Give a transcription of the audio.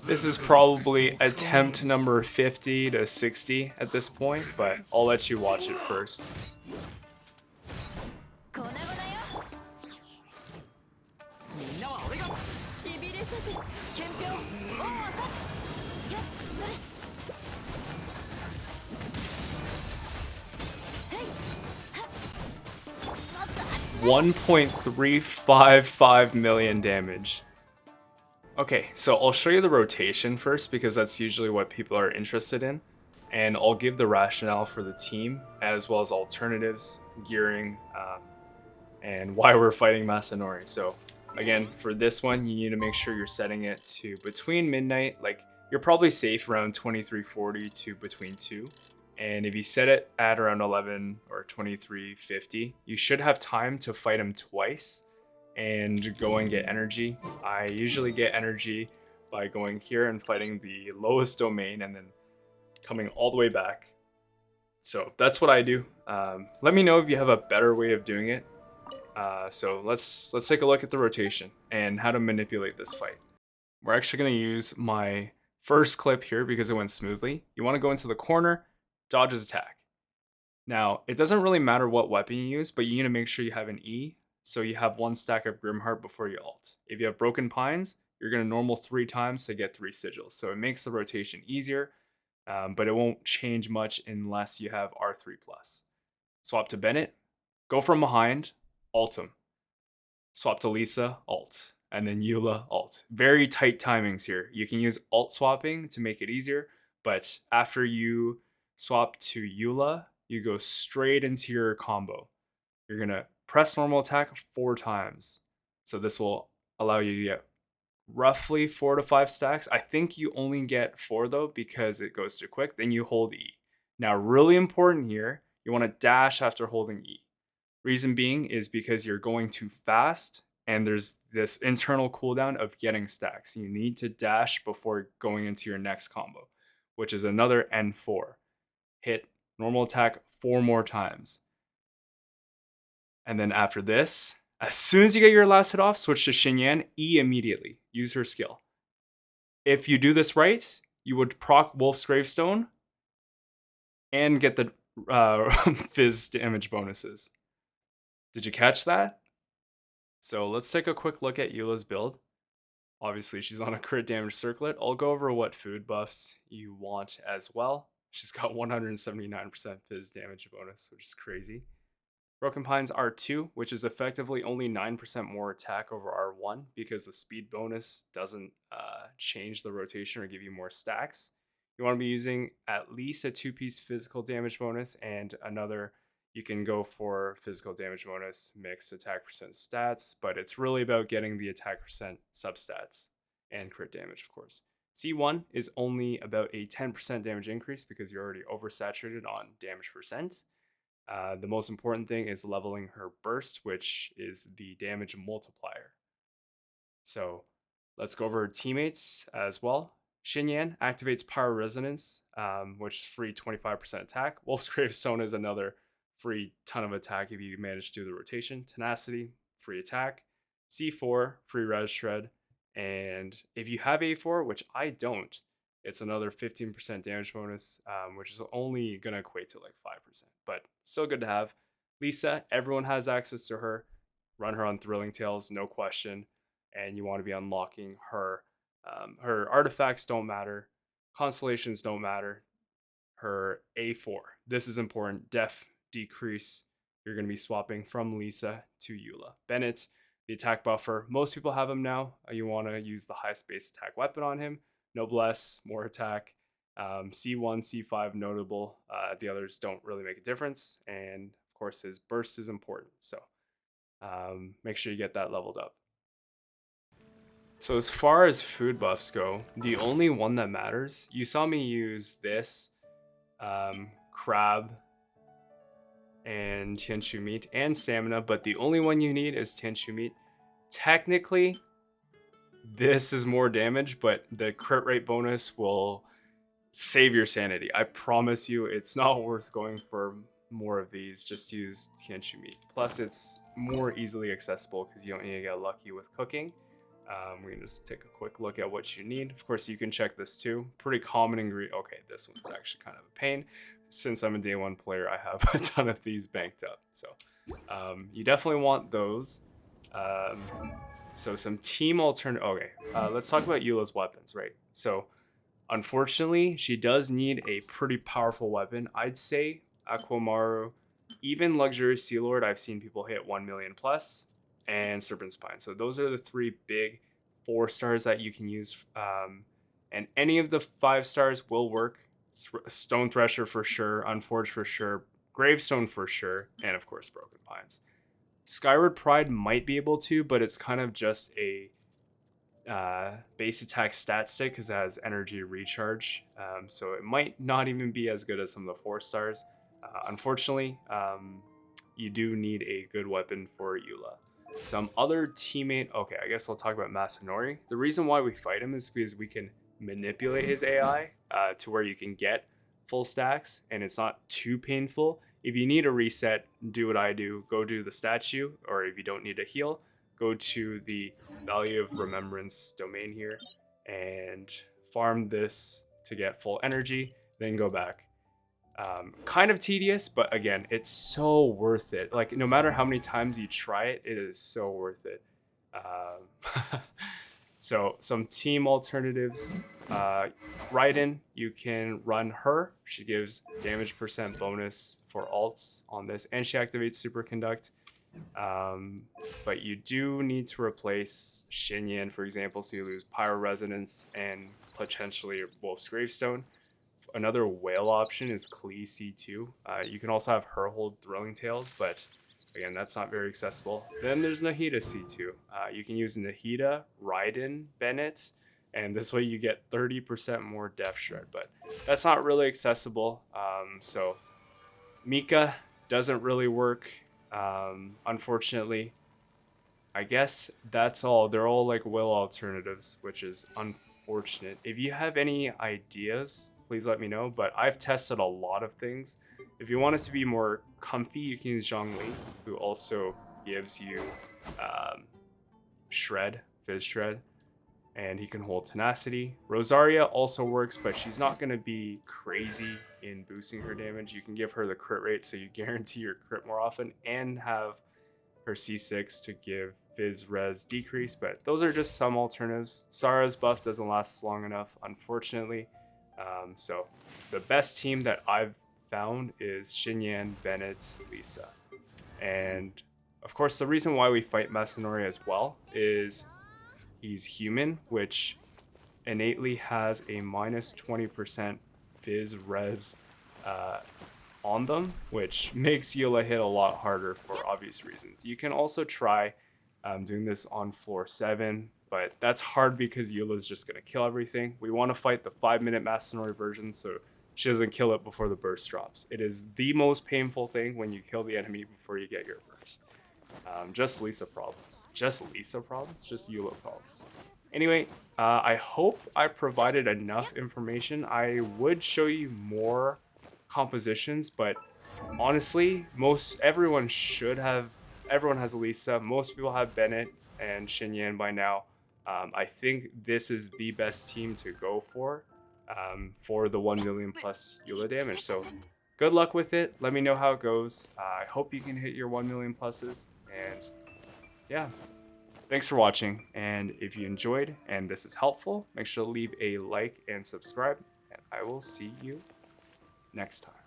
This is probably attempt number 50 to 60 at this point, but I'll let you watch it first. $1.355 million damage. Okay, so I'll show you the rotation first because that's usually what people are interested in. And I'll give the rationale for the team as well as alternatives, gearing, and why we're fighting Masanori. So again, for this one, you need to make sure you're setting it to between midnight, like you're probably safe around 2340 to between 2. And if you set it at around 11 or 2350, you should have time to fight him twice and go and get energy. I usually get energy by going here and fighting the lowest domain and then coming all the way back. So that's what I do. Let me know if you have a better way of doing it. So let's take a look at the rotation and how to manipulate this fight. We're actually going to use my first clip here because it went smoothly. You want to go into the corner, dodge his attack. Now, it doesn't really matter what weapon you use, but you need to make sure you have an E, so you have 1 stack of Grimheart before you ult. If you have Broken Pines, you're going to normal 3 times to get 3 sigils, so it makes the rotation easier, but it won't change much unless you have R3+. Swap to Bennett, go from behind, ult him. Swap to Lisa, ult. And then Eula, ult. Very tight timings here. You can use ult swapping to make it easier, but after you swap to Eula, you go straight into your combo. You're going to press normal attack 4 times. So this will allow you to get roughly 4 to 5 stacks. I think you only get 4 though because it goes too quick. Then you hold E. Now, really important here, you want to dash after holding E. Reason being is because you're going too fast and there's this internal cooldown of getting stacks. You need to dash before going into your next combo, which is another N4. Hit normal attack 4 more times. And then after this, as soon as you get your last hit off, switch to Xinyan, E immediately. Use her skill. If you do this right, you would proc Wolf's Gravestone and get the Fizz damage bonuses. Did you catch that? So let's take a quick look at Eula's build. Obviously, she's on a crit damage circlet. I'll go over what food buffs you want as well. She's got 179% Fizz damage bonus, which is crazy. Broken Pines R2, which is effectively only 9% more attack over R1 because the speed bonus doesn't change the rotation or give you more stacks. You want to be using at least a 2-piece physical damage bonus and another. You can go for physical damage bonus, mixed attack percent stats, but it's really about getting the attack percent substats and crit damage, of course. C1 is only about a 10% damage increase because you're already oversaturated on damage percent. The most important thing is leveling her burst, which is the damage multiplier. So let's go over her teammates as well. Xinyan activates Pyro Resonance, which is free 25% attack. Wolf's Gravestone is another free ton of attack if you manage to do the rotation. Tenacity, free attack. C4, free res shred. And if you have A4, which I don't, it's another 15% damage bonus, which is only going to equate to like 5%, but still good to have. Lisa, everyone has access to her. Run her on Thrilling Tales, no question. And you want to be unlocking her. Her artifacts don't matter. Constellations don't matter. Her A4. This is important. Def decrease. You're going to be swapping from Lisa to Eula. Bennett, the attack buffer. Most people have him now. You want to use the high space attack weapon on him. Noblesse, more attack. C1, C5, notable. The others don't really make a difference. And of course, his burst is important. So make sure you get that leveled up. So as far as food buffs go, the only one that matters, you saw me use this, crab, and Tianshu meat, and stamina, but the only one you need is Tianshu meat. Technically, this is more damage, but the crit rate bonus will save your sanity. I promise you, it's not worth going for more of these. Just use Tianshu meat. Plus, it's more easily accessible because you don't need to get lucky with cooking. We can just take a quick look at what you need. Of course, you can check this too. Pretty common ingredient. Okay, this one's actually kind of a pain. Since I'm a day one player, I have a ton of these banked up. So you definitely want those. So some team alternative. Okay, let's talk about Eula's weapons, right? So unfortunately, she does need a pretty powerful weapon. I'd say Aquamaru, even Luxurious Sea Lord, I've seen people hit 1 million plus, and Serpent Spine. So those are the 3 big 4 stars that you can use. And any of the 5 stars will work. Stone Thresher for sure, Unforged for sure, Gravestone for sure, and of course Broken Pines. Skyward Pride might be able to, but it's kind of just a base attack stat stick because it has energy recharge. So it might not even be as good as some of the 4 stars. Unfortunately, you do need a good weapon for Eula. Some other teammate, okay, I guess I'll talk about Masanori. The reason why we fight him is because we can manipulate his AI to where you can get full stacks and it's not too painful. If you need a reset, do what I do. Go do the statue, or if you don't need a heal, go to the Value of Remembrance domain here and farm this to get full energy, then go back. Kind of tedious, but again, it's so worth it. Like, no matter how many times you try it, it is so worth it. So some team alternatives. Raiden, you can run her. She gives damage % bonus for alts on this, and she activates Superconduct. But you do need to replace Xinyan, for example, so you lose Pyro Resonance and potentially Wolf's Gravestone. Another whale option is Klee C2. You can also have her hold Thrilling Tales, but again, that's not very accessible. Then there's Nahida C2. You can use Nahida, Raiden, Bennett, and this way you get 30% more Death Shred, but that's not really accessible. So Mika doesn't really work, unfortunately. I guess that's all. They're all like will alternatives, which is unfortunate. If you have any ideas, please let me know, but I've tested a lot of things. If you want it to be more comfy, you can use Zhongli, who also gives you Shred, Fizz Shred, and he can hold Tenacity. Rosaria also works, but she's not going to be crazy in boosting her damage. You can give her the crit rate, so you guarantee your crit more often, and have her C6 to give Fizz Res decrease, but those are just some alternatives. Sara's buff doesn't last long enough, unfortunately. So the best team that I've found is Xinyan, Bennett, Lisa. And of course, the reason why we fight Masanori as well is he's human, which innately has a minus 20% Fizz Res on them, which makes Eula hit a lot harder for obvious reasons. You can also try doing this on floor 7, but that's hard because Eula's just going to kill everything. We want to fight the 5-minute Masanori version so she doesn't kill it before the burst drops. It is the most painful thing when you kill the enemy before you get your burst. Just Lisa problems. Just Lisa problems? Just Eula problems. Anyway, I hope I provided enough information. I would show you more compositions, but honestly, everyone has Lisa. Most people have Bennett and Xinyan by now. I think this is the best team to go for the 1 million plus Eula damage. So good luck with it. Let me know how it goes. I hope you can hit your 1 million pluses. And yeah, thanks for watching. And if you enjoyed and this is helpful, make sure to leave a like and subscribe. And I will see you next time.